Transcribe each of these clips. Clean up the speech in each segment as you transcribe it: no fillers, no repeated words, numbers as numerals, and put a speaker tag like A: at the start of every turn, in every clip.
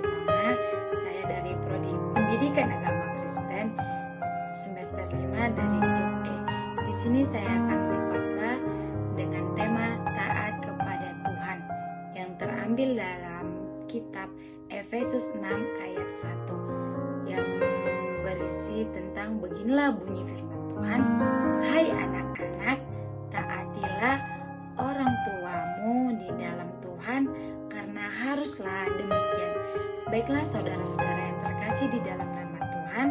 A: Toma. Saya dari Prodi Pendidikan Agama Kristen semester 5 dari grup E. Di sini saya akan berkhotbah dengan tema taat kepada Tuhan yang terambil dalam kitab Efesus 6 ayat 1 yang berisi tentang beginilah bunyi firman Tuhan, "Hai anak-anak, taatilah orang tuamu di dalam Tuhan, karena haruslah demikian." Baiklah saudara-saudara yang terkasih di dalam nama Tuhan,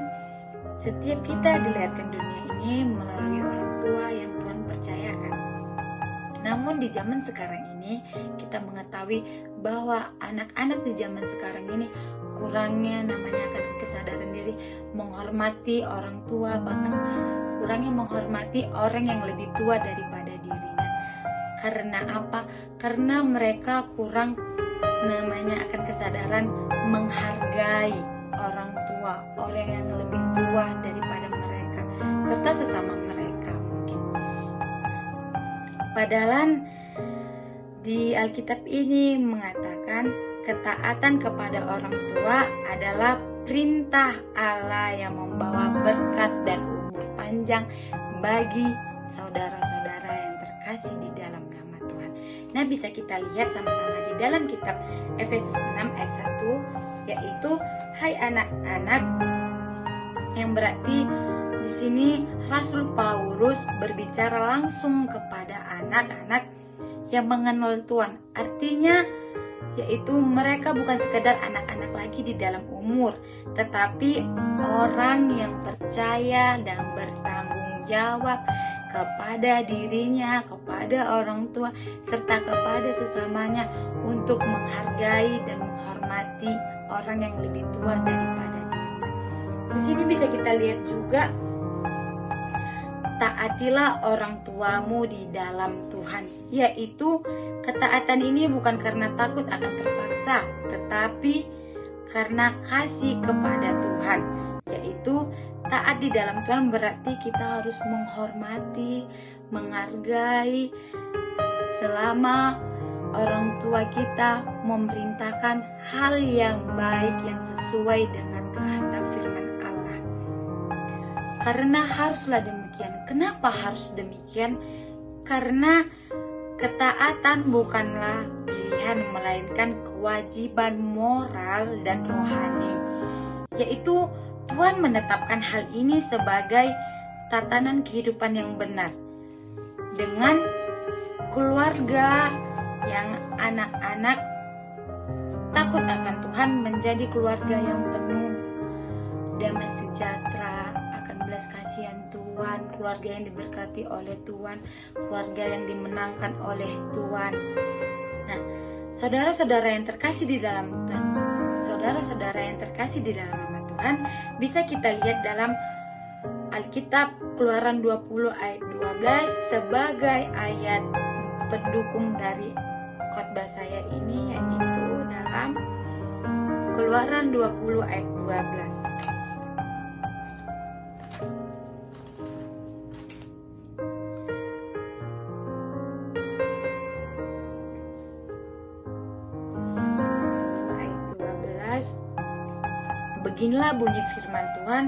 A: setiap kita dilahirkan dunia ini melalui orang tua yang Tuhan percayakan. Namun di zaman sekarang ini kita mengetahui bahwa anak-anak di zaman sekarang ini kurangnya namanya akan kesadaran diri, menghormati orang tua, bahkan kurangnya menghormati orang yang lebih tua daripada dirinya. Karena apa? Karena mereka kurang namanya akan kesadaran menghargai orang tua, orang yang lebih tua daripada mereka, serta sesama mereka mungkin. Padahal di Alkitab ini mengatakan ketaatan kepada orang tua adalah perintah Allah yang membawa berkat dan umur panjang bagi saudara-saudara yang terkasih di dalam nama Tuhan. Nah, bisa kita lihat sama-sama di dalam kitab Efesus 6 ayat 1, yaitu hai anak-anak, yang berarti di sini Rasul Paulus berbicara langsung kepada anak-anak yang mengenal Tuhan. Artinya yaitu mereka bukan sekedar anak-anak lagi di dalam umur, tetapi orang yang percaya dan bertanggung jawab kepada dirinya, kepada orang tua, serta kepada sesamanya untuk menghargai dan menghormati orang yang lebih tua daripada dirinya. Di sini bisa kita lihat juga, taatilah orang tuamu di dalam Tuhan, yaitu ketaatan ini bukan karena takut akan terpaksa, tetapi karena kasih kepada Tuhan. Yaitu taat di dalam Tuhan berarti kita harus menghormati, menghargai selama orang tua kita memerintahkan hal yang baik yang sesuai dengan kehendak firman Allah. Karena haruslah demikian. Kenapa harus demikian? Karena ketaatan bukanlah pilihan, melainkan kewajiban moral dan rohani. Yaitu Tuhan menetapkan hal ini sebagai tatanan kehidupan yang benar. Dengan keluarga yang anak-anak takut akan Tuhan menjadi keluarga yang penuh damai sejahtera, akan belas kasihan Tuhan, keluarga yang diberkati oleh Tuhan, keluarga yang dimenangkan oleh Tuhan. Nah, saudara-saudara yang terkasih di dalam Tuhan, saudara-saudara yang terkasih di dalam nama Tuhan, bisa kita lihat dalam Alkitab Keluaran 20 ayat 12 sebagai ayat pendukung dari khotbah saya ini, yaitu dalam Keluaran 20 ayat 12. Beginilah bunyi firman Tuhan,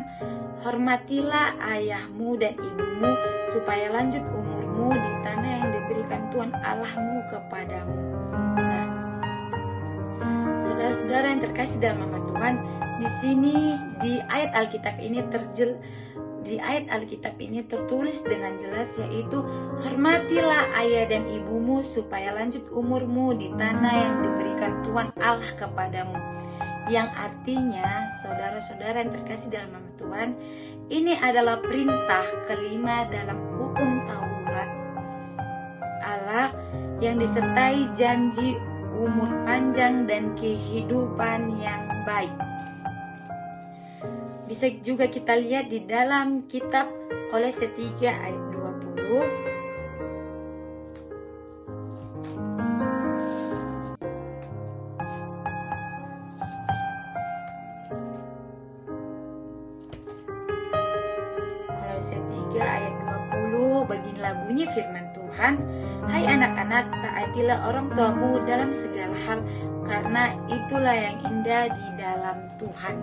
A: hormatilah ayahmu dan ibumu supaya lanjut umurmu di tanah yang diberikan Tuhan Allahmu kepadamu. Nah, saudara-saudara yang terkasih dalam nama Tuhan, di sini di ayat Alkitab ini tertulis dengan jelas, yaitu hormatilah ayah dan ibumu supaya lanjut umurmu di tanah yang diberikan Tuhan Allah kepadamu. Yang artinya, saudara-saudara yang terkasih dalam nama Tuhan, ini adalah perintah kelima dalam hukum Taurat Allah yang disertai janji umur panjang dan kehidupan yang baik. Bisa juga kita lihat di dalam kitab Kolose 3 ayat 20. Kolose 3 ayat 20, beginilah bunyi firman Tuhan. Tuhan, hai anak-anak, taatilah orang tuamu dalam segala hal, karena itulah yang indah di dalam Tuhan.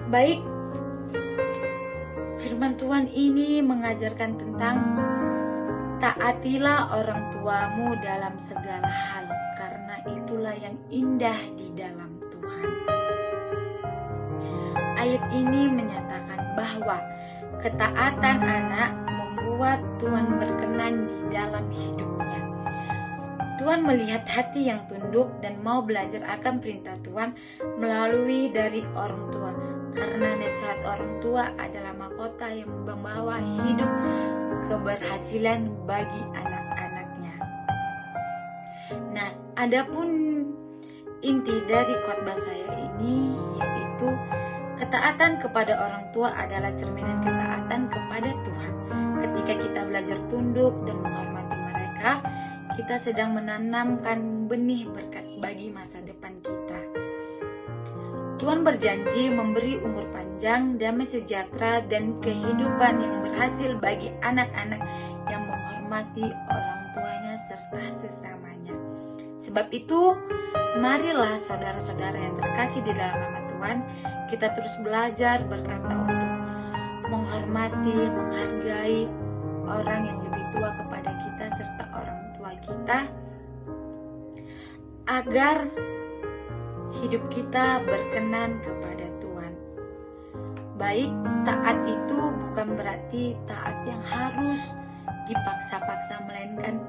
A: Baik, firman Tuhan ini mengajarkan tentang taatilah orang tuamu dalam segala hal, karena itulah yang indah di dalam Tuhan. Ayat ini menyatakan bahwa ketaatan anak membuat Tuhan berkenan di dalam hidupnya. Tuhan melihat hati yang tunduk dan mau belajar akan perintah Tuhan melalui dari orang tua, karena nasihat orang tua adalah mahkota yang membawa hidup keberhasilan bagi anak-anaknya. Nah, adapun inti dari khotbah saya ini yaitu ketaatan kepada orang tua adalah cerminan ketaatan kepada Tuhan. Ketika kita belajar tunduk dan menghormati mereka, kita sedang menanamkan benih berkat bagi masa depan kita. Tuhan berjanji memberi umur panjang, damai sejahtera, dan kehidupan yang berhasil bagi anak-anak yang menghormati orang tuanya serta sesamanya. Sebab itu, marilah saudara-saudara yang terkasih di dalam nama Tuhan, kita terus belajar berkata untuk menghormati, menghargai orang yang lebih tua kepada kita serta orang tua kita, agar hidup kita berkenan kepada Tuhan. Baik, taat itu bukan berarti taat yang harus dipaksa-paksa, melainkan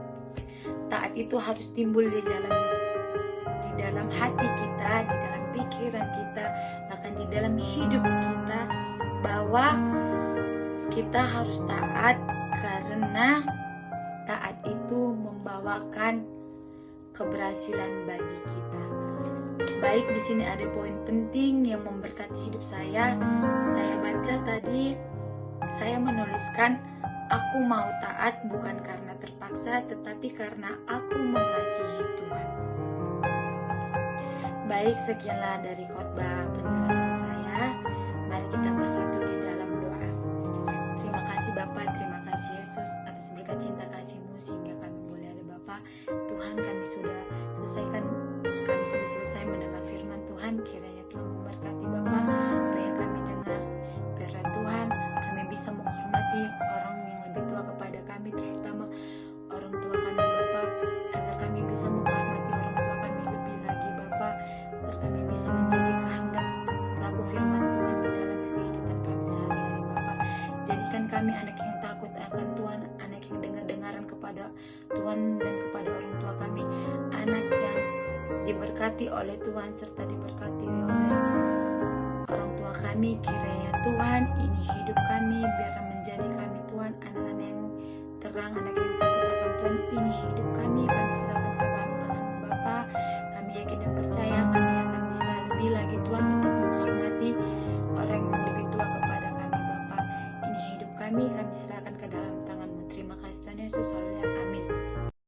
A: taat itu harus timbul di dalam hati kita, di dalam pikiran kita, bahkan di dalam hidup kita, bahwa kita harus taat karena taat itu membawakan keberhasilan bagi kita. Baik, di sini ada poin penting yang memberkati hidup saya. Saya baca tadi, saya menuliskan, aku mau taat bukan karena terpaksa, tetapi karena aku mengasihi Tuhan. Baik, sekianlah dari khotbah penjelasan saya. Mari kita bersatu di dalam doa. Terima kasih Bapa, terima kasih Yesus atas berkat cinta kasih-Mu sehingga kami boleh ada Bapa. Tuhan, kami sudah selesai mendengar firman Tuhan. Kiranya Tuhan memberkati Bapa, apa yang kami dengar firman Tuhan, kami bisa menghormati orang yang lebih tua kepada kami, terutama orang tua kami Bapa, agar kami bisa menghormati orang tua kami lebih lagi Bapa, agar kami bisa menjadi kehendak pelaku firman Tuhan di dalam kehidupan kami sehari-hari Bapa. Jadikan kami anak yang takut akan Tuhan, anak yang dengar-dengaran kepada Tuhan dan kepada orang tua kami, anak yang diberkati oleh Tuhan serta diberkati oleh orang tua kami. Kiranya Tuhan ini hidup kami, biar menjadi kami Tuhan anak-anak yang terang, anak yang takut akan Tuhan. Ini hidup kami serahkan ke dalam tangan Bapa. Kami yakin dan percaya